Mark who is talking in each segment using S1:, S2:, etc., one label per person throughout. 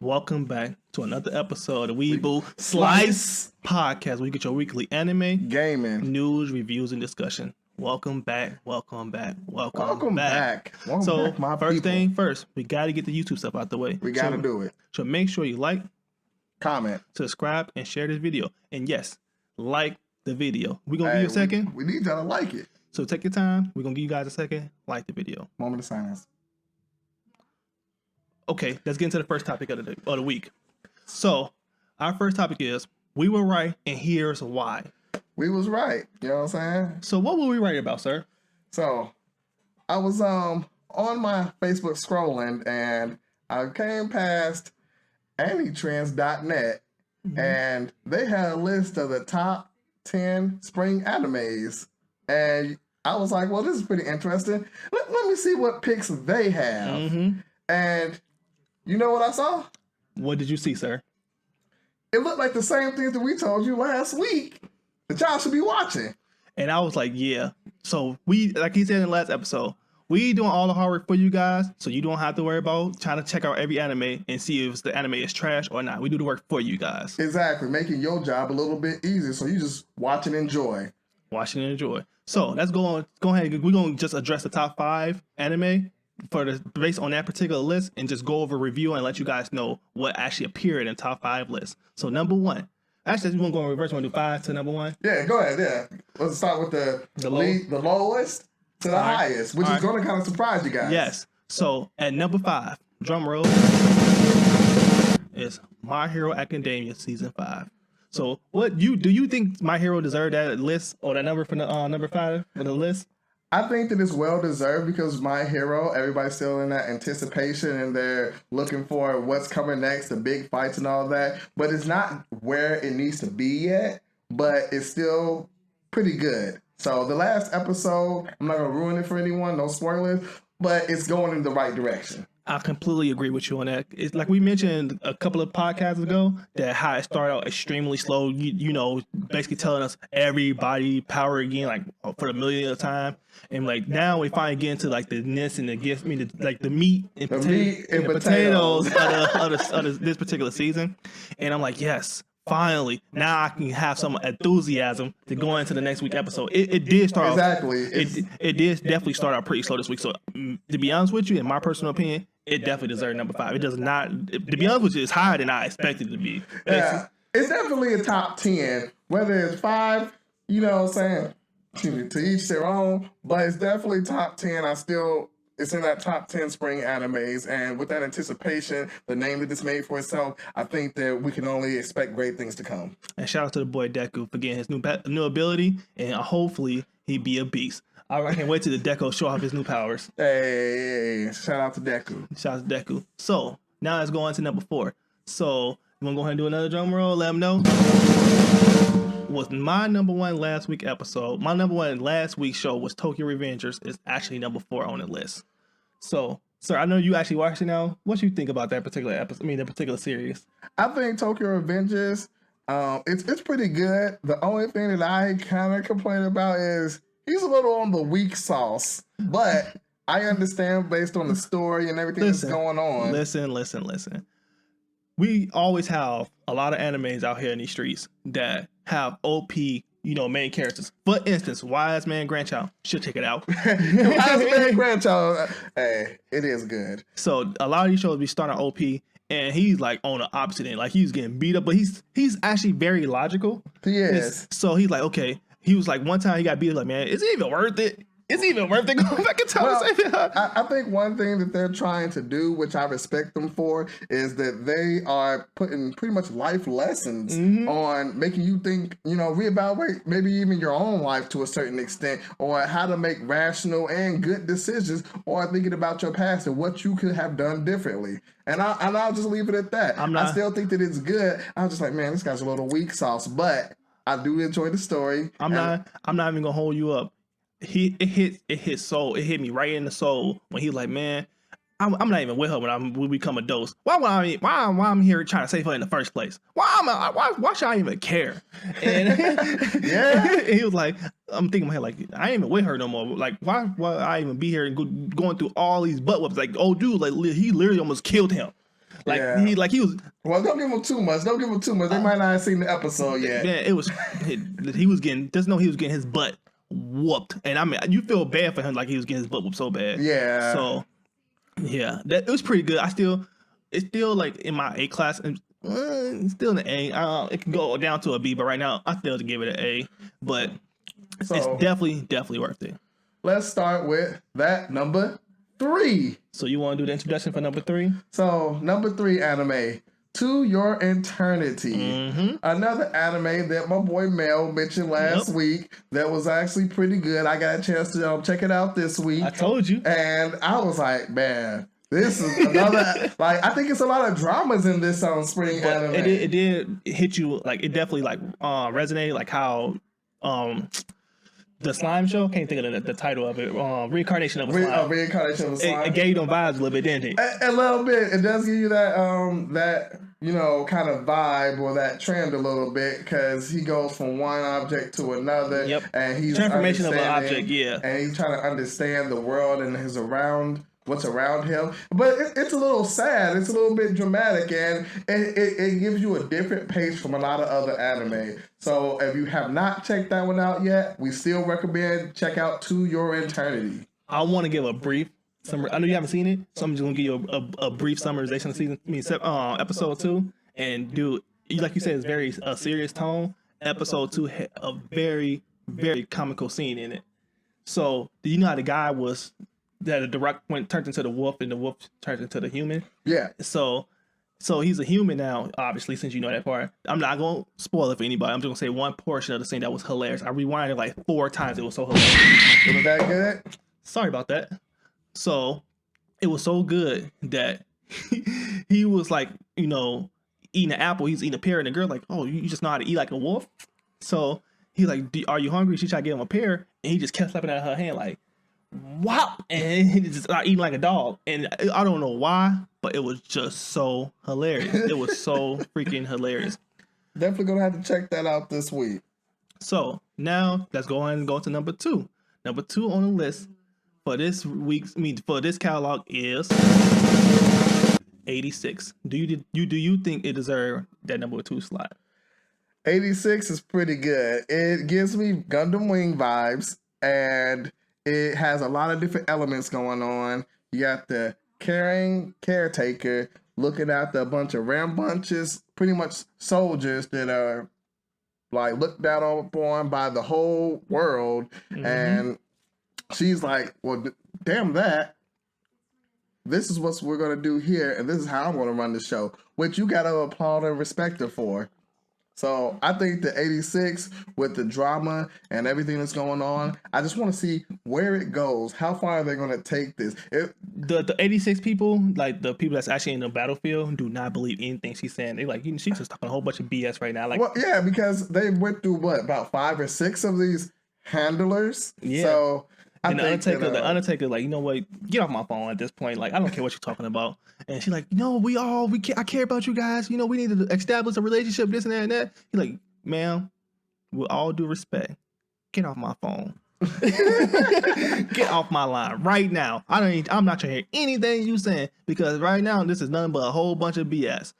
S1: Welcome back to another episode of Weebu Slice Podcast, where you get your weekly anime,
S2: gaming
S1: news, reviews, and discussion. Welcome back.
S2: Welcome back.
S1: So,
S2: My
S1: first
S2: people.
S1: thing first, we got to get the YouTube stuff out the way.
S2: We got to do it.
S1: So make sure you like,
S2: comment,
S1: subscribe, and share this video. And yes, like the video. We're going to give you a second.
S2: We need y'all to like it.
S1: So take your time. We're going to give you guys a second. Like the video.
S2: Moment of silence.
S1: Okay, let's get into the first topic of the week. So, our first topic is, we were right, and here's why.
S2: We was right. You know what I'm saying?
S1: So, what were we right about, sir?
S2: So, I was on my Facebook scrolling, and I came past Anytrends.net, and they had a list of the top 10 spring animes. And I was like, well, this is pretty interesting. Let me see what picks they have. And you know what I saw?
S1: What did you see, sir?
S2: It looked like the same things that we told you last week that y'all should be watching.
S1: And I was like, yeah. So we, like he said in the last episode, we doing all the hard work for you guys, so you don't have to worry about trying to check out every anime and see if the anime is trash or not. We do the work for you guys.
S2: Exactly, making your job a little bit easier, so you just watch and enjoy.
S1: Watch and enjoy. So let's go ahead. We're gonna just address the top 5 anime based on that particular list, and just go over review and let you guys know what actually appeared in the top 5 list. So number 1. Actually, you want to go in reverse? Want to do 5 to number 1?
S2: Yeah, go ahead. Yeah, let's start with the lowest to the highest, which is going to kind of surprise you guys.
S1: Yes. So at number 5, drum roll, is My Hero Academia season 5. So do you think My Hero deserved that list or that number for the number 5 for the list?
S2: I think that it's well deserved because My Hero, everybody's still in that anticipation and they're looking for what's coming next, the big fights and all that. But it's not where it needs to be yet, but it's still pretty good. So the last episode, I'm not going to ruin it for anyone, no spoilers, but it's going in the right direction.
S1: I completely agree with you on that. It's like we mentioned a couple of podcasts ago that how it started out extremely slow, you know, basically telling us everybody power again, like for the millionth time. And like now we finally get into like the ness and the gifts, like the meat and potatoes of this particular season. And I'm like, yes, finally, now I can have some enthusiasm to go into the next week episode. It did start
S2: exactly.
S1: It did definitely start out pretty slow this week. So to be honest with you, in my personal opinion, it definitely deserves number 5. It does not. To be honest with you, it's higher than I expected it to be.
S2: Yeah, it's definitely a top 10. Whether it's 5, you know what I'm saying, to each their own. But it's definitely top 10. It's in that top 10 spring animes, and with that anticipation, the name that it's made for itself, I think that we can only expect great things to come.
S1: And shout out to the boy Deku for getting his new ability, and hopefully he be a beast. I can't wait till the Deku show off his new powers.
S2: Hey, shout out to Deku.
S1: Shout out to Deku. So now let's go on to number 4. So you want to go ahead and do another drum roll? Let them know. Was my number 1 last week episode. My number 1 last week's show was Tokyo Revengers. It's actually number 4 on the list. So, sir, I know you actually watched it now. What do you think about that particular episode? That particular series.
S2: I think Tokyo Revengers, it's pretty good. The only thing that I kind of complain about is he's a little on the weak sauce, but I understand based on the story and everything that's going on.
S1: Listen. We always have a lot of animes out here in these streets that have OP, main characters. For instance, Wise Man Grandchild should check it out.
S2: Wise Man Grandchild, hey, it is good.
S1: So a lot of these shows be starting OP, and he's like on the opposite end, like he's getting beat up, but he's actually very logical.
S2: He is.
S1: So he's like, okay. He was like, one time he got beat up, like, man, is it even worth it? Is it even worth it going back in time?
S2: I think one thing that they're trying to do, which I respect them for, is that they are putting pretty much life lessons on making you think, reevaluate maybe even your own life to a certain extent, or how to make rational and good decisions, or thinking about your past and what you could have done differently. And I'll just leave it at that. I still think that it's good. I was just like, man, this guy's a little weak sauce, but I do enjoy the story.
S1: I'm not even gonna hold you up. It hit me right in the soul when he's like, man, I'm not even with her when we become adults. Why I'm here trying to save her in the first place? Why should I even care? And yeah, he was like, I'm thinking in my head, like, I ain't even with her no more. Like, why I even be here and going through all these butt whoops? Like, oh dude, like he literally almost killed him. He was.
S2: Well, don't give him too much. Don't give him too much. They might not have seen the episode yet.
S1: Man, he was getting. Just know he was getting his butt whooped, and I mean, you feel bad for him, like he was getting his butt whooped so bad.
S2: Yeah.
S1: So, yeah, it was pretty good. It's still like in my A class, and still an A. It can go down to a B, but right now I still give it an A. But it's definitely worth it.
S2: Let's start with that number 3.
S1: So you want to do the introduction for number 3?
S2: So number 3 anime, To Your Eternity.
S1: Mm-hmm.
S2: Another anime that my boy Mel mentioned last week that was actually pretty good. I got a chance to check it out this week.
S1: I told you.
S2: And I was like, man, this is another, like, I think it's a lot of dramas in this spring anime.
S1: It did hit you, like, it definitely, like, resonated, like how, the slime show, can't think of the title of it. Reincarnation of a slime.
S2: Reincarnation of a slime.
S1: It gave you them vibes a little bit, didn't it?
S2: A little bit. It does give you that kind of vibe or that trend a little bit, because he goes from one object to another.
S1: Yep.
S2: And he's
S1: transformation of an object. Yeah.
S2: And he's trying to understand the world and what's around him. But it's a little sad. It's a little bit dramatic, and it gives you a different pace from a lot of other anime. So if you have not checked that one out yet, we still recommend check out To Your Eternity.
S1: I want to give a brief summary. I know you haven't seen it, so I'm just gonna give you a brief summarization of episode 2. And dude, like you said, it's very serious tone. Episode 2 had a very, very comical scene in it. So do you know how the guy was that the rock turned into the wolf and the wolf turned into the human?
S2: Yeah.
S1: So he's a human now, obviously, since you know that part. I'm not going to spoil it for anybody. I'm just going to say one portion of the scene that was hilarious. I rewinded like 4 times. It was so hilarious.
S2: Was that good?
S1: Sorry about that. So it was so good that he was like, eating an apple. He's eating a pear, and the girl like, oh, you just know how to eat like a wolf? So he's like, are you hungry? She tried to give him a pear, and he just kept slapping at her hand like, wow, and he just eating like a dog. And I don't know why, but it was just so hilarious. It was so freaking hilarious.
S2: Definitely gonna have to check that out this week.
S1: So now let's go ahead and go to number 2. Number 2 on the list for this catalog is 86. Do you think it deserves that number 2 slot?
S2: 86 is pretty good. It gives me Gundam Wing vibes, and it has a lot of different elements going on. You got the caring caretaker looking after a bunch of rambunctious, pretty much soldiers that are like looked down upon by the whole world. Mm-hmm. And she's like, well, damn that. This is what we're going to do here, and this is how I'm going to run the show, which you got to applaud and respect her for. So I think the 86 with the drama and everything that's going on, I just want to see where it goes. How far are they going to take this?
S1: The 86 people, like the people that's actually in the battlefield, do not believe anything she's saying. They like, she's just talking a whole bunch of BS right now. Like,
S2: well, yeah, because they went through about 5 or 6 of these handlers. Yeah. So
S1: and the Undertaker, like, you know what? Get off my phone at this point. Like, I don't care what you're talking about. And she's like, no, I care about you guys. We need to establish a relationship, this and that and that. He's like, ma'am, with all due respect, get off my phone. Get off my line right now. I'm not trying to hear anything you saying, because right now this is nothing but a whole bunch of BS.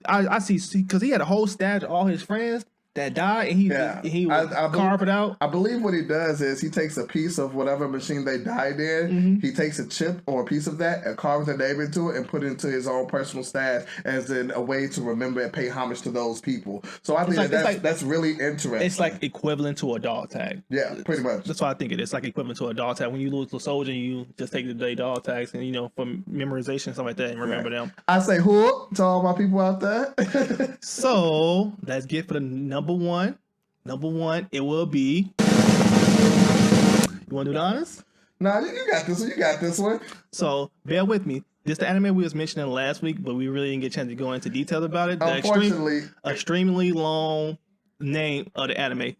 S1: I see, because he had a whole stash of all his friends that died, and he would carve it out.
S2: I believe what he does is he takes a piece of whatever machine they died in. Mm-hmm. He takes a chip or a piece of that and carves their name into it and put it into his own personal stash as in a way to remember and pay homage to those people. So I think that's really interesting.
S1: It's like equivalent to a dog tag.
S2: Yeah, pretty much.
S1: That's why I think it is like equivalent to a dog tag. When you lose a soldier, you just take the day dog tags and for memorization and stuff like that and remember them.
S2: I say whoop to all my people out there.
S1: So let's get for the number one. Number 1, it will be. You want to do the honors?
S2: Nah, you got this one. You got this one.
S1: So bear with me. This is the anime we was mentioning last week, but we really didn't get a chance to go into details about it.
S2: Unfortunately,
S1: extremely long name of the anime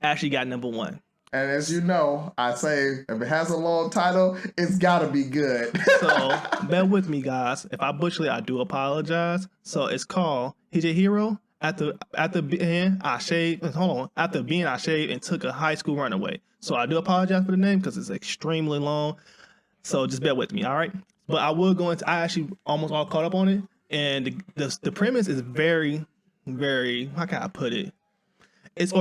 S1: actually got number 1.
S2: And as you know, I say if it has a long title, it's got to be good.
S1: So bear with me, guys. If I butcher it, I do apologize. So it's called Hijihiro. After being I shaved and took a high school runaway. So I do apologize for the name because it's extremely long. So just bear with me, all right? But I will go into. I actually almost all caught up on it. and the premise is very, very, how can I put it? It's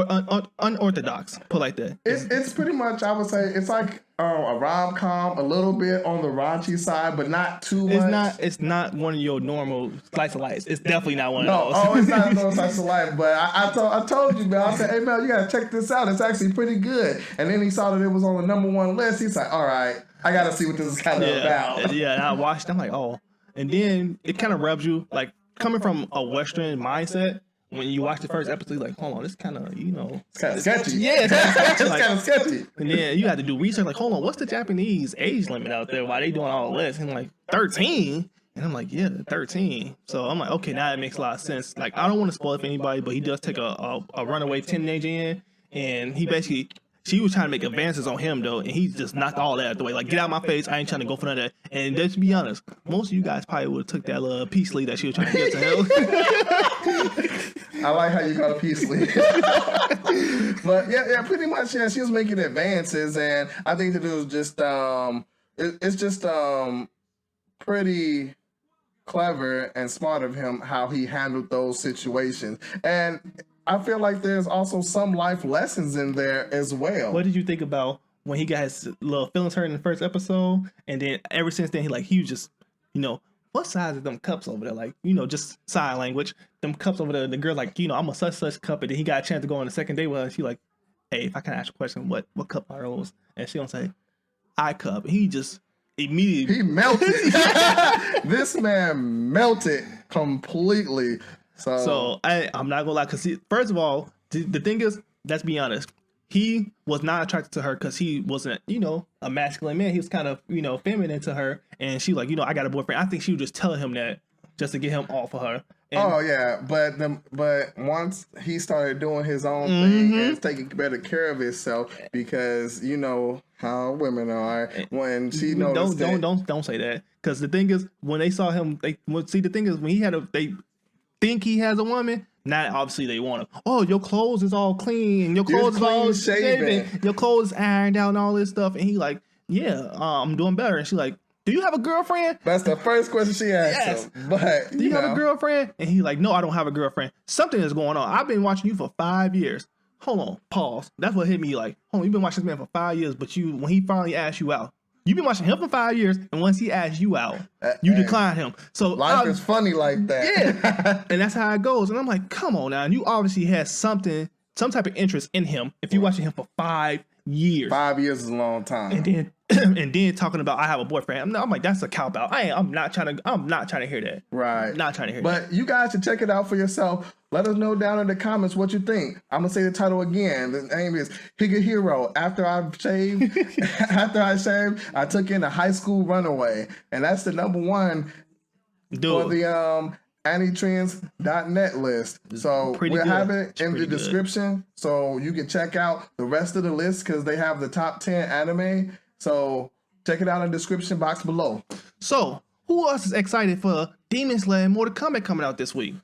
S1: unorthodox, put like that.
S2: It's pretty much, I would say, it's like a rom-com, a little bit on the raunchy side, but not too much.
S1: It's not one of your normal slice of life. It's definitely not one
S2: No,
S1: of those.
S2: oh, it's not no slice of life. But I told you, man. I said, hey, man, you gotta check this out. It's actually pretty good. And then he saw that it was on the #1 list. He's like, all right, I gotta see what this is kind of about.
S1: Yeah, and I watched. I'm like, oh, and then it kind of rubs you like coming from a Western mindset. When you watch the first episode, you're like, hold on, this kind of,
S2: It's kind of sketchy.
S1: Yeah, it's kind of sketchy.
S2: It's kind of sketchy.
S1: And then you have to do research, like, hold on, what's the Japanese age limit out there? Why they doing all this? And like 13. And I'm like, yeah, 13. So I'm like, okay, now it makes a lot of sense. Like, I don't want to spoil it for anybody, but he does take a runaway teenager in, and he basically, she was trying to make advances on him though, and he just knocked all that out the way. Like, get out of my face, I ain't trying to go for none of that. And let's be honest, most of you guys probably would have took that little peace lead that she was trying to get to him.
S2: I like how you call it peace league. But yeah, pretty much, yeah, she was making advances, and I think that it was just it's just pretty clever and smart of him how he handled those situations. And I feel like there's also some life lessons in there as well.
S1: What did you think about when he got his little feelings hurt in the first episode, and then ever since then he was just, what size are them cups over there? Like, just sign language. Them cups over there, the girl like, I'm a such cup, and then he got a chance to go on the second date with her, and she like, hey, if I can ask a question, what cup are those? And she don't say, I cup. And he just immediately
S2: he melted. This man melted completely. So
S1: I'm not gonna lie, because first of all, the thing is, let's be honest, he was not attracted to her because he wasn't, a masculine man. He was kind of, feminine to her, and she like, I got a boyfriend. I think she was just telling him that just to get him off of her. And,
S2: oh yeah, but once he started doing his own thing and taking better care of himself, because you know how women are, when she noticed
S1: don't say that, because the thing is, when they saw him, they think he has a woman. Now, obviously, they want to. Oh, your clothes is all clean. Your clothes is all shaven. Your clothes ironed out and all this stuff. And he like, yeah, I'm doing better. And she like, do you have a girlfriend?
S2: That's the first question she asked him. But
S1: do you have a girlfriend? And he like, no, I don't have a girlfriend. Something is going on. I've been watching you for 5 years. Hold on, pause. That's what hit me. Like, hold on, you've been watching this man for 5 years, but when he finally asked you out, you've been watching him for 5 years, and once he asked you out, you declined him. So
S2: life is funny like that.
S1: Yeah, and that's how it goes. And I'm like, come on now. And you obviously had some type of interest in him if you're watching him for 5 years.
S2: 5 years is a long time.
S1: And then talking about I have a boyfriend. I'm like, that's a cop out. I'm not trying to hear that.
S2: Right.
S1: Not trying to hear that.
S2: But you guys should check it out for yourself. Let us know down in the comments what you think. I'm gonna say the title again. The name is Higa Hero. After I shaved, I took in a high school runaway, and that's the #1 for the Anytrends.net list. So we'll have it in the description, so you can check out the rest of the list because they have the top 10 anime. So check it out in the description box below.
S1: So who else is excited for Demon Slayer and Mortal Kombat coming out this week?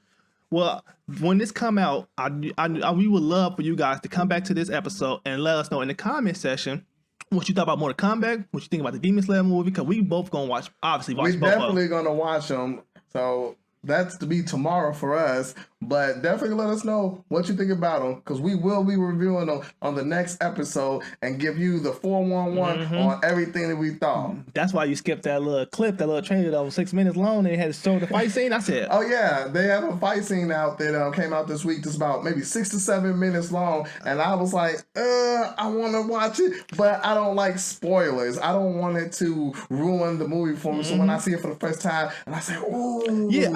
S1: Well, when this come out, we would love for you guys to come back to this episode and let us know in the comment section what you thought about Mortal Kombat, what you think about the Demon Slayer movie, because we both gonna watch both.
S2: We're definitely gonna watch them. So that's to be tomorrow for us, but definitely let us know what you think about them, because we will be reviewing them on the next episode and give you the 411 on everything that we thought.
S1: That's why you skipped that little clip, that little trailer that was 6 minutes long, and it had to show the fight scene. I said,
S2: oh yeah, they have a fight scene out that came out this week that's about maybe 6 to 7 minutes long, and I was like, I want to watch it, but I don't like spoilers. I don't want it to ruin the movie for me. So when I see it for the first time and I say, ooh.
S1: Yeah,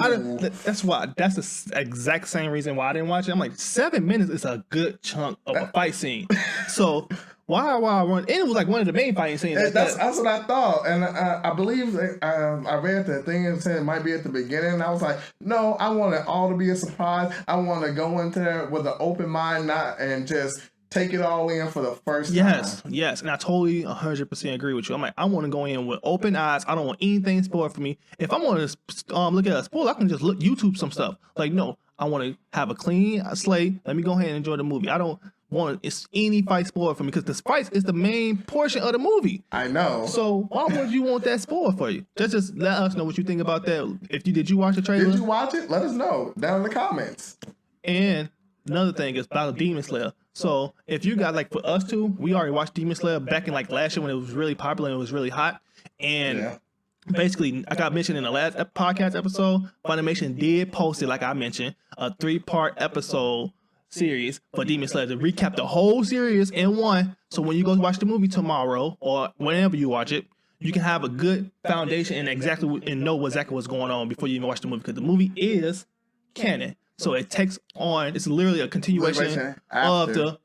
S1: that's the exact same reason why I didn't watch it. I'm like, 7 minutes is a good chunk of a fight scene. So why I run? And it was like one of the main fighting scenes.
S2: That's what I thought, and I believe I read the thing and said it might be at the beginning. And I was like, no, I want it all to be a surprise. I want to go into there with an open mind, and just take it all in for the first time.
S1: Yes, and I totally 100% agree with you. I'm like, I want to go in with open eyes. I don't want anything spoiled for me. If I want to look at a spoiler, I can just look YouTube some stuff. Like, no, I want to have a clean slate. Let me go ahead and enjoy the movie. I don't want any fight spoiled for me because the fights is the main portion of the movie.
S2: I know.
S1: So why would you want that spoiled for you? Just let us know what you think about that. Did you watch the trailer?
S2: Did you watch it? Let us know down in the comments.
S1: And another thing is about Demon Slayer. So if you got like for us two, we already watched Demon Slayer back in like last year when it was really popular and it was really hot. And basically, I got mentioned in the last podcast episode, Funimation did post it, like I mentioned, a 3-part episode series for Demon Slayer to recap the whole series in one. So when you go watch the movie tomorrow or whenever you watch it, you can have a good foundation and know exactly what's going on before you even watch the movie because the movie is canon. So it takes on, it's literally a continuation of the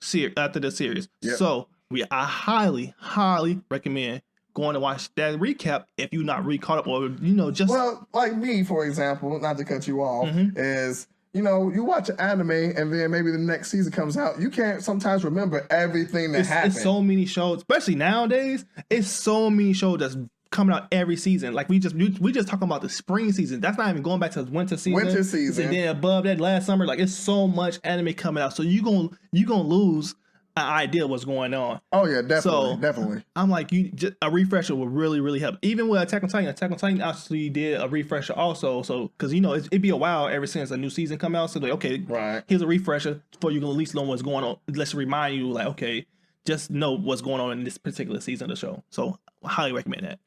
S1: series.
S2: Yep.
S1: So I highly, highly recommend going to watch that recap if you're not really caught up or, just...
S2: Well, like me, for example, not to cut you off, is, you watch an anime and then maybe the next season comes out, you can't sometimes remember everything that happened.
S1: It's so many shows, especially nowadays, it's so many shows that's coming out every season. Like we just talking about the spring season. That's not even going back to the winter season. And then above that last summer, like it's so much anime coming out. So you gonna lose an idea of what's going on.
S2: Oh yeah, definitely.
S1: I'm like, a refresher would really, really help. Even with Attack on Titan actually did a refresher also. So because it'd be a while ever since a new season come out. So like, okay,
S2: right,
S1: here's a refresher before you can at least know what's going on. Let's remind you, like, okay, just know what's going on in this particular season of the show. So I highly recommend that.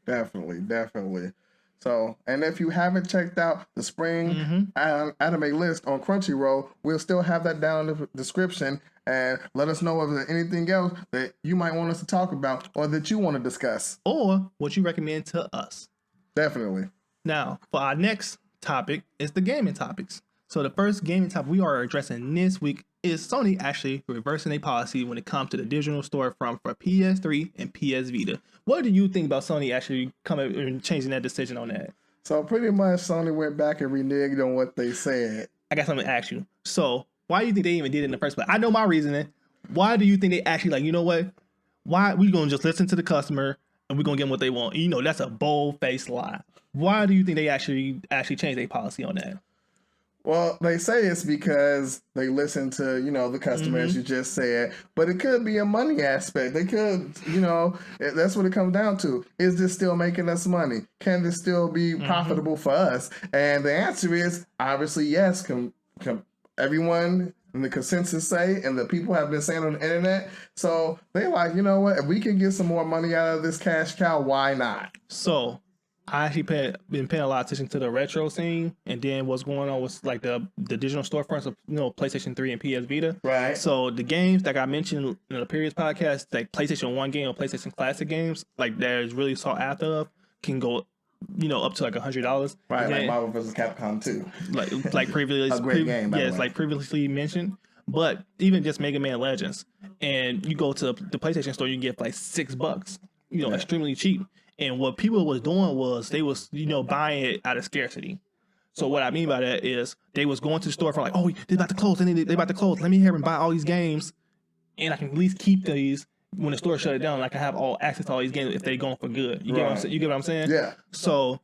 S2: Definitely. So, and if you haven't checked out the spring anime list on Crunchyroll, we'll still have that down in the description. And let us know if there's anything else that you might want us to talk about or that you want to discuss.
S1: Or what you recommend to us.
S2: Definitely.
S1: Now, for our next topic is the gaming topics. So the first gaming topic we are addressing this week is Sony actually reversing their policy when it comes to the digital storefront for PS3 and PS Vita. What do you think about Sony actually coming and changing that decision on that?
S2: So pretty much Sony went back and reneged on what they said.
S1: I got something to ask you. So why do you think they even did it in the first place? I know my reasoning. Why do you think they actually like, you know what? Why we going to just listen to the customer and we're going to give them what they want? That's a bold-faced lie. Why do you think they actually changed their policy on that?
S2: Well, they say it's because they listen to, the customer, as you just said. But it could be a money aspect. They could, that's what it comes down to. Is this still making us money? Can this still be profitable for us? And the answer is obviously yes. Everyone in the consensus say, and the people have been saying on the internet. So they like, you know what? If we can get some more money out of this cash cow, why not?
S1: So I actually been paying a lot of attention to the retro scene, and then what's going on with like the digital storefronts of PlayStation 3 and PS Vita.
S2: Right.
S1: So the games that I mentioned in the previous podcast, like PlayStation 1 game or PlayStation Classic games, like that is really sought after of, can go up to like $100.
S2: Right, like Marvel vs. Capcom 2.
S1: Like previously,
S2: a great game. By the way.
S1: Like previously mentioned. But even just Mega Man Legends, and you go to the PlayStation store, you can get for like $6. Extremely cheap. And what people was doing was they was, buying it out of scarcity. So what I mean by that is they was going to the store for like, oh, they about to close. They about to close. Let me hear and buy all these games, and I can at least keep these when the store shut it down. I can have all access to all these games if they going for good. You get what I'm saying?
S2: Yeah.
S1: So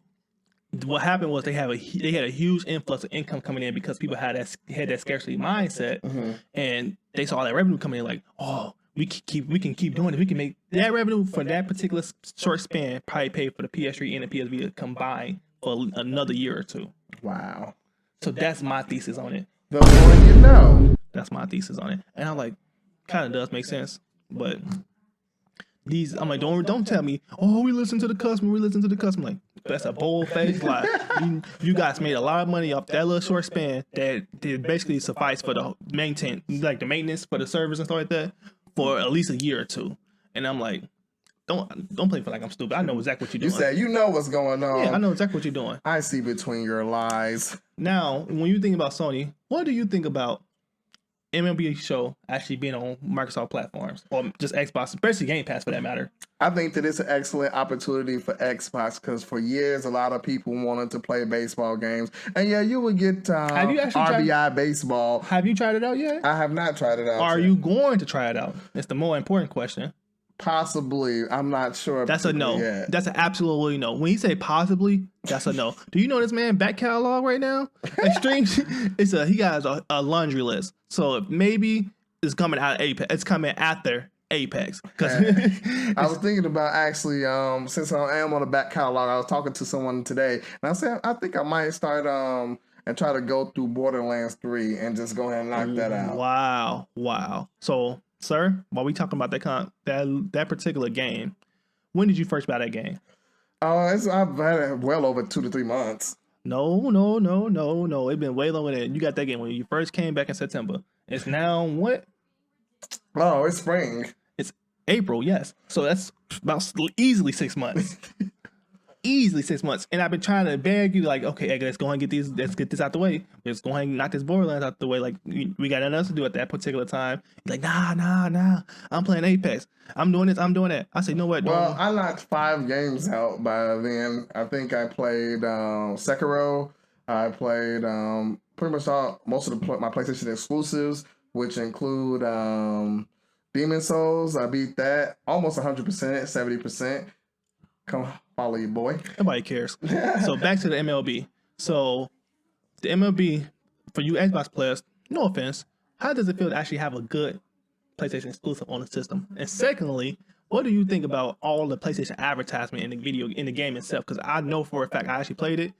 S1: what happened was they had a huge influx of income coming in because people had that scarcity mindset, and they saw all that revenue coming in. Like, oh, we can keep doing it. We can make that revenue for that particular short span probably pay for the PS3 and the PS Vita combined for another year or two.
S2: Wow.
S1: So that's my thesis on it.
S2: The more you know.
S1: That's my thesis on it. And I'm like, kind of does make sense. But I'm like, don't tell me, oh, we listen to the customer. I'm like, that's a bold-faced lie. You guys made a lot of money off that little short span that did basically suffice for the maintenance for the servers and stuff like that for at least a year or two. And I'm like, don't play for like I'm stupid. I know exactly what you're doing.
S2: You said you know what's going on.
S1: Yeah, I know exactly what you're doing.
S2: I see between your lies.
S1: Now, when you think about Sony, what do you think about MLB show actually being on Microsoft platforms or just Xbox, especially Game Pass for that matter?
S2: I think that it's an excellent opportunity for Xbox because for years a lot of people wanted to play baseball games, and yeah, you would get RBI baseball.
S1: Have you tried it out yet?
S2: I have not tried it out.
S1: Are you going to try it out? It's the more important question.
S2: Possibly, I'm not sure.
S1: That's a no.
S2: Yet.
S1: That's an absolutely no. When you say possibly, that's a no. Do you know this man back catalog right now? Extreme. He got a laundry list. So maybe is coming out of Apex. It's coming after Apex. Because
S2: I was thinking about actually, since I am on the back catalog, I was talking to someone today, and I said I think I might start and try to go through Borderlands 3 and just go ahead and knock that out.
S1: Wow. So, sir, while we talking about that particular game, when did you first buy that game?
S2: I've had it well over 2 to 3 months.
S1: No. It's been way longer than you got that game when you first came back in September. It's now what?
S2: Oh, it's spring.
S1: It's April, yes. So that's about easily 6 months. Easily 6 months. And I've been trying to beg you, like, okay, Egg, let's go ahead and let's get this out the way. Let's go ahead and knock this Borderlands out the way. Like, we got nothing else to do at that particular time. He's like, nah. I'm playing Apex. I'm doing this, I'm doing that. I said, you know what?
S2: Well, I knocked 5 games out by then. I think I played Sekiro. I played pretty much most of my PlayStation exclusives, which include Demon Souls. I beat that almost 100%, 70%. Come follow you, boy.
S1: Nobody cares. So back to the MLB. So the MLB, for you Xbox players, no offense, how does it feel to actually have a good PlayStation exclusive on the system? And secondly, what do you think about all the PlayStation advertisement in the game itself? Because I know for a fact I actually played it.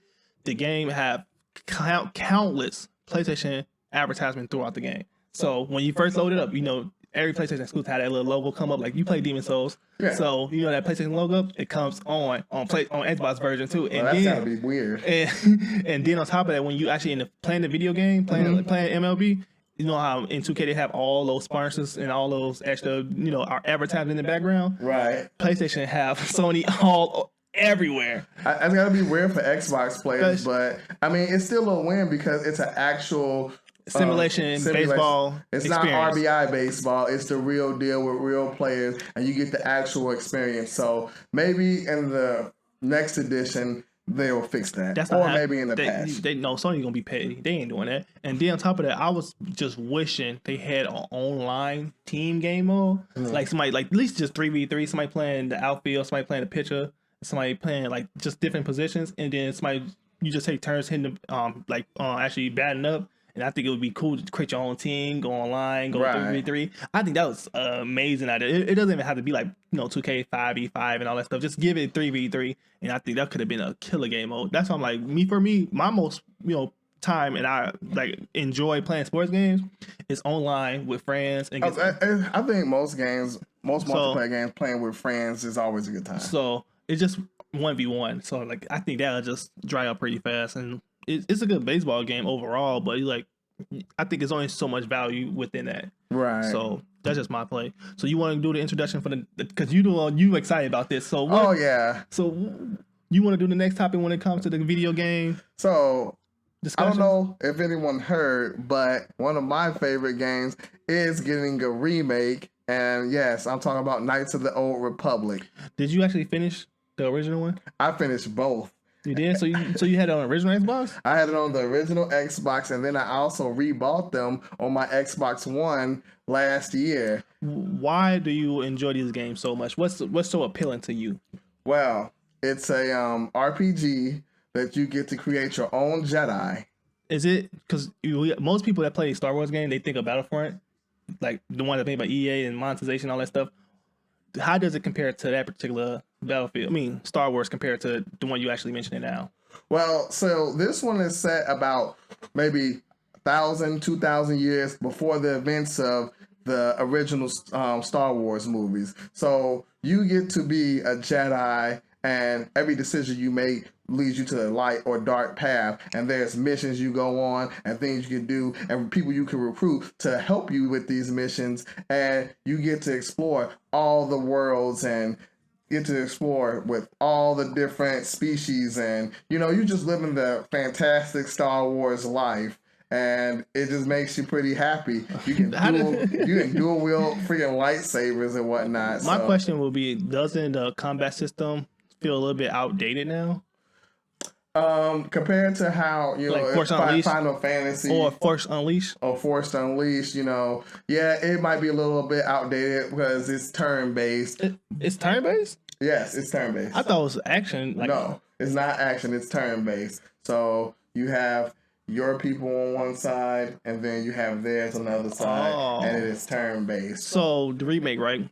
S1: The game have countless PlayStation advertisement throughout the game. So when you first load it up, you know, every PlayStation exclusive had that little logo come up. Like you play Demon Souls, so you know that PlayStation logo. It comes on Xbox version too. And
S2: that's
S1: then,
S2: gotta be weird.
S1: And then on top of that, when you actually playing the video game, playing MLB, you know how in 2K they have all those sponsors and all those extra, you know, are advertised in the background.
S2: Right.
S1: PlayStation have Sony all everywhere.
S2: It's gotta be weird for Xbox players, but I mean, it's still a win because it's an actual
S1: simulation baseball.
S2: It's
S1: experience.
S2: not RBI baseball. It's the real deal with real players, and you get the actual experience. So maybe in the next edition they'll fix that, maybe in the patch.
S1: They know Sony gonna be petty. They ain't doing that. And then on top of that, I was just wishing they had an online team game mode, like somebody like at least just 3v3. Somebody playing the outfield, somebody playing the pitcher, somebody playing like just different positions, and then somebody you just take turns hitting the actually batting up. And I think it would be cool to create your own team, go online, go 3v3. I think that was amazing idea. It doesn't even have to be like, you know, 2K, 5v5 and all that stuff. Just give it 3v3. And I think that could have been a killer game mode. That's why I'm like, my most, you know, time and I like enjoy playing sports games is online with friends. And
S2: I think most multiplayer games playing with friends is always a good time.
S1: So it's just 1v1. So like, I think that'll just dry up pretty fast. And it's a good baseball game overall, but like I think there's only so much value within that.
S2: Right.
S1: So that's just my play. So you want to do the introduction for because you excited about this. So what,
S2: oh yeah.
S1: So you want to do the next topic when it comes to the video game?
S2: So
S1: discussion?
S2: I don't know if anyone heard, but one of my favorite games is getting a remake, and yes, I'm talking about Knights of the Old Republic.
S1: Did you actually finish the original one?
S2: I finished both.
S1: You did? So you had it on the original Xbox?
S2: I had it on the original Xbox, and then I also rebought them on my Xbox One last year.
S1: Why do you enjoy these games so much? What's so appealing to you?
S2: Well, it's a RPG that you get to create your own Jedi.
S1: Is it because most people that play a Star Wars game, they think of Battlefront, like the one that made by EA and monetization, all that stuff. How does it compare to that particular Battlefield? I mean, Star Wars compared to the one you actually mentioned now.
S2: Well, so this one is set about maybe 1,000, 2,000 years before the events of the original Star Wars movies. So you get to be a Jedi, and every decision you make leads you to the light or dark path, and there's missions you go on and things you can do and people you can recruit to help you with these missions, and you get to explore all the worlds and get to explore with all the different species, and you know, you just living the fantastic Star Wars life. And it just makes you pretty happy. You can dual wield freaking lightsabers and whatnot.
S1: My question will be: doesn't the combat system feel a little bit outdated now?
S2: Compared to how, you know,
S1: Force Unleashed,
S2: Final Fantasy
S1: or Force Unleashed,
S2: you know, yeah, it might be a little bit outdated because it's turn based.
S1: It's turn based.
S2: Yes, it's turn based.
S1: I thought it was action.
S2: No, it's not action. It's turn based. So you have your people on one side, and then you have theirs on the other side, and it is turn based.
S1: So the remake, right?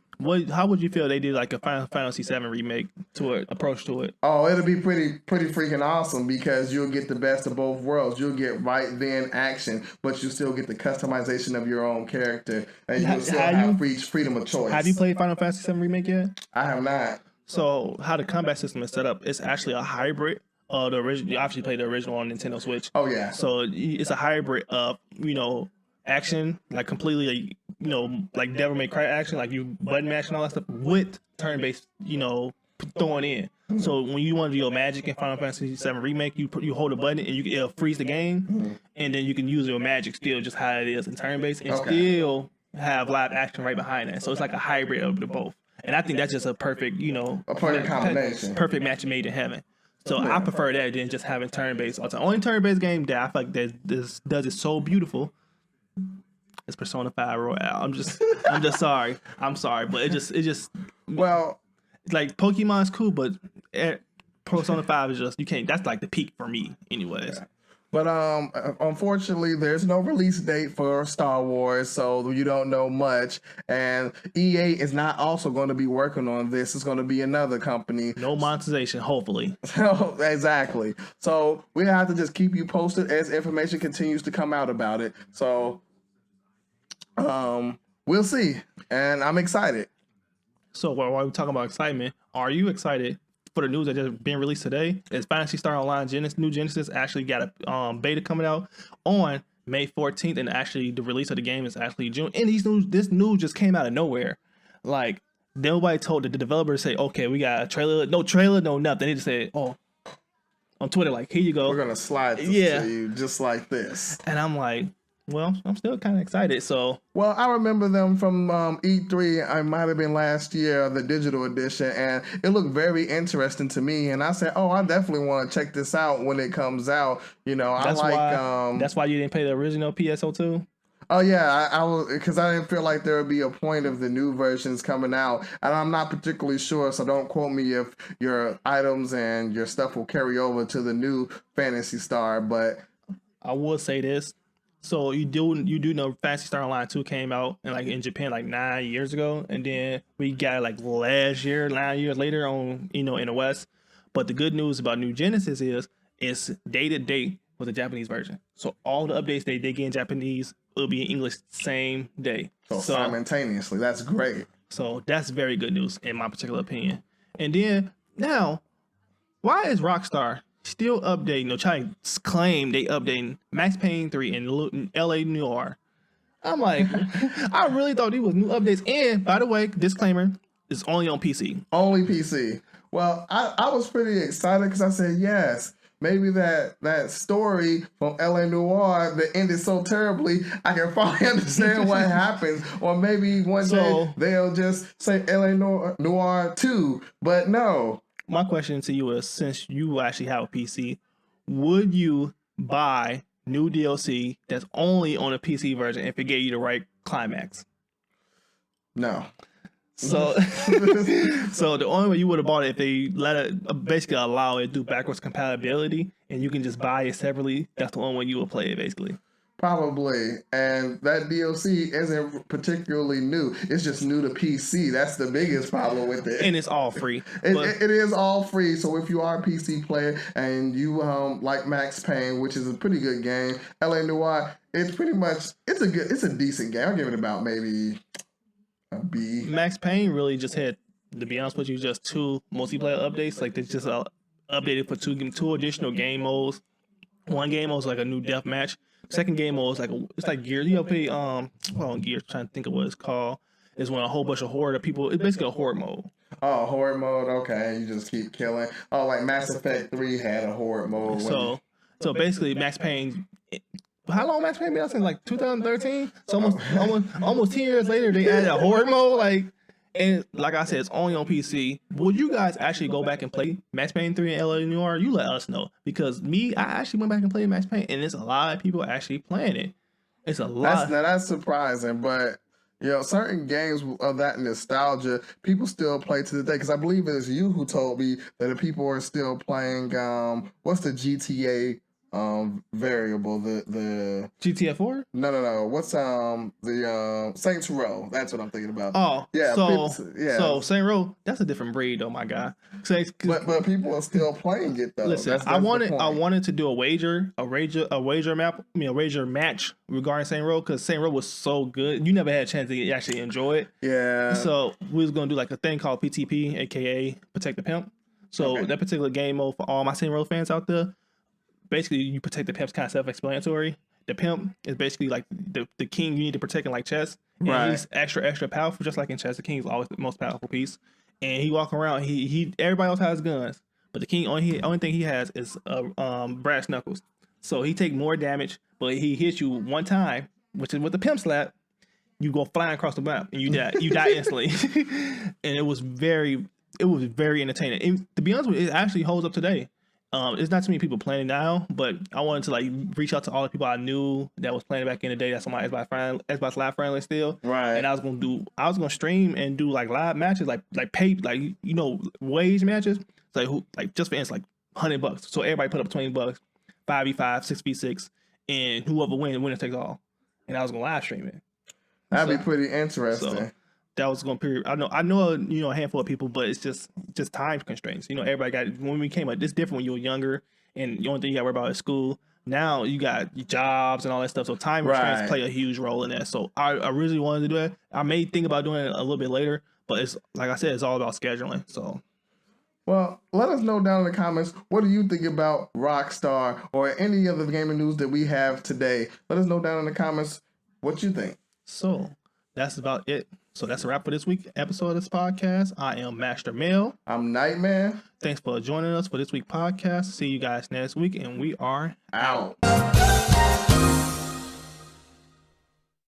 S1: How would you feel they did like a Final Fantasy VII remake to it, approach to it?
S2: Oh, it'll be pretty freaking awesome because you'll get the best of both worlds. You'll get right then action, but you still get the customization of your own character, and you'll still have freedom of choice.
S1: Have you played Final Fantasy VII remake yet?
S2: I have not.
S1: So how the combat system is set up, it's actually a hybrid of the original. You obviously played the original on Nintendo Switch.
S2: Oh yeah.
S1: So it's a hybrid of action, like completely like Devil May Cry action, like you button mash and all that stuff with turn based throwing in. So when you want to do your magic in Final Fantasy VII remake, you hold a button and it'll freeze the game, and then you can use your magic still just how it is in turn based and still have live action right behind that. So it's like a hybrid of the both. And I think that's just a perfect,
S2: a perfect combination.
S1: Perfect match made in heaven. So I prefer that than just having turn-based. The only turn-based game that I feel like that this does it so beautiful is Persona 5 Royale. I'm just sorry. I'm sorry, but it just
S2: well,
S1: like Pokemon's cool, but Persona 5 is just you can't. That's like the peak for me, anyways.
S2: Yeah. But unfortunately, there's no release date for Star Wars, so you don't know much. And EA is not also going to be working on this. It's going to be another company.
S1: No monetization, hopefully.
S2: Exactly. So we have to just keep you posted as information continues to come out about it. So we'll see. And I'm excited.
S1: So while we're talking about excitement, are you excited for the news that just been released today? Is Phantasy Star Online New Genesis actually got a beta coming out on May 14th, and actually the release of the game is actually June. And this news just came out of nowhere. Like nobody told the developers say, okay, we got a trailer, no nothing. They just said, oh, on Twitter, like, here you go.
S2: We're gonna slide this to you just like this.
S1: And I'm like, well, I'm still kind of excited. So,
S2: well, I remember them from E3. I might have been last year, the digital edition, and it looked very interesting to me. And I said, "Oh, I definitely want to check this out when it comes out."
S1: That's why you didn't play the original PSO2.
S2: Oh yeah, I was because I didn't feel like there would be a point of the new versions coming out, and I'm not particularly sure. So don't quote me if your items and your stuff will carry over to the new Phantasy Star. But
S1: I will say this. So you do know Phantasy Star Online 2 came out in Japan 9 years ago, and then we got it last year, 9 years later in the West. But the good news about New Genesis is it's day to day with the Japanese version. So all the updates they get in Japanese will be in English same day.
S2: So simultaneously, that's great.
S1: So that's very good news in my particular opinion. And then now, why is Rockstar still updating, trying to claim they updating Max Payne 3 and LA Noire? I'm like, I really thought these was new updates. And by the way, disclaimer, it's only on PC.
S2: Only PC. Well, I was pretty excited because I said, yes, maybe that story from LA Noire that ended so terribly, I can finally understand what happens. Or maybe one day they'll just say LA Noire 2. But no.
S1: My question to you is, since you actually have a PC, would you buy new DLC that's only on a PC version if it gave you the right climax?
S2: No.
S1: So the only way you would have bought it if they let it basically allow it to do backwards compatibility and you can just buy it separately. That's the only way you would play it basically.
S2: Probably. And that DLC isn't particularly new. It's just new to PC. That's the biggest problem with it.
S1: And it's all free.
S2: It is all free. So if you are a PC player and you like Max Payne, which is a pretty good game, LA Noire, it's a decent game. I'll give it about maybe a B.
S1: Max Payne really just had, to be honest with you, just 2 multiplayer updates. Like they just updated for 2 additional game modes. One game mode is like a new death match. Second game mode is it's like Gears. You play Gears. Trying to think of what it's called. Is when a whole bunch of horde of people. It's basically a horde mode.
S2: Oh, horde mode. Okay, you just keep killing. Oh, like Mass Effect 3 had a horde mode.
S1: So basically, Max Payne. How long Max Payne been out since 2013? So almost 10 years later, they added a horde mode. And like I said, it's only on PC. Would you guys actually go back and play Max Payne 3 and LA Noire? You let us know. Because I actually went back and played Max Payne, and there's a lot of people actually playing it. It's a lot.
S2: That's surprising, but certain games of that nostalgia, people still play to the day. Because I believe it was you who told me that the people are still playing, what's the GTA variable. The
S1: GTF4?
S2: no. What's the Saints Row? That's what I'm thinking about.
S1: Oh,
S2: Yeah,
S1: so Saint Row, that's a different breed though, my guy.
S2: But people are still playing it though.
S1: Listen,
S2: that's
S1: I
S2: the point.
S1: wanted to do a wager match regarding Saint Row because Saint Row was so good. You never had a chance to actually enjoy it.
S2: Yeah.
S1: So we was gonna do like a thing called PTP, aka Protect the Pimp. So that particular game mode for all my Saint Row fans out there, basically you protect the pimp's kind of self-explanatory. The pimp is basically like the king you need to protect in like chess. And he's extra powerful, just like in chess. The king is always the most powerful piece. And he walk around, he everybody else has guns. But the king only thing he has is brass knuckles. So he take more damage, but he hits you one time, which is with the pimp slap, you go flying across the map and you die. You die instantly. And it was very entertaining. And to be honest with you, it actually holds up today. It's not too many people playing now, but I wanted to like reach out to all the people I knew that was playing back in the day. That's on my Xbox Live friendly still.
S2: Right.
S1: And I was gonna stream and do like live matches, like pay, like wage matches. Like just for instance, like $100. So everybody put up $20, 5v5, 6v6, and whoever wins, winner takes all. And I was gonna live stream it.
S2: That'd be pretty interesting.
S1: So that was going to I know a handful of people, but it's just time constraints. Everybody got, when we came up, it's different when you were younger and the only thing you got to worry about is school. Now you got jobs and all that stuff, so time constraints play a huge role in that. So I really wanted to do it. I may think about doing it a little bit later, but it's like I said, it's all about scheduling. So,
S2: well, let us know down in the comments, what do you think about Rockstar or any other gaming news that we have today? Let us know down in the comments what you think.
S1: So that's about it. So that's a wrap for this week's episode of this podcast. I am Master Male.
S2: I'm Nightman.
S1: Thanks for joining us for this week's podcast. See you guys next week, and we are
S2: out.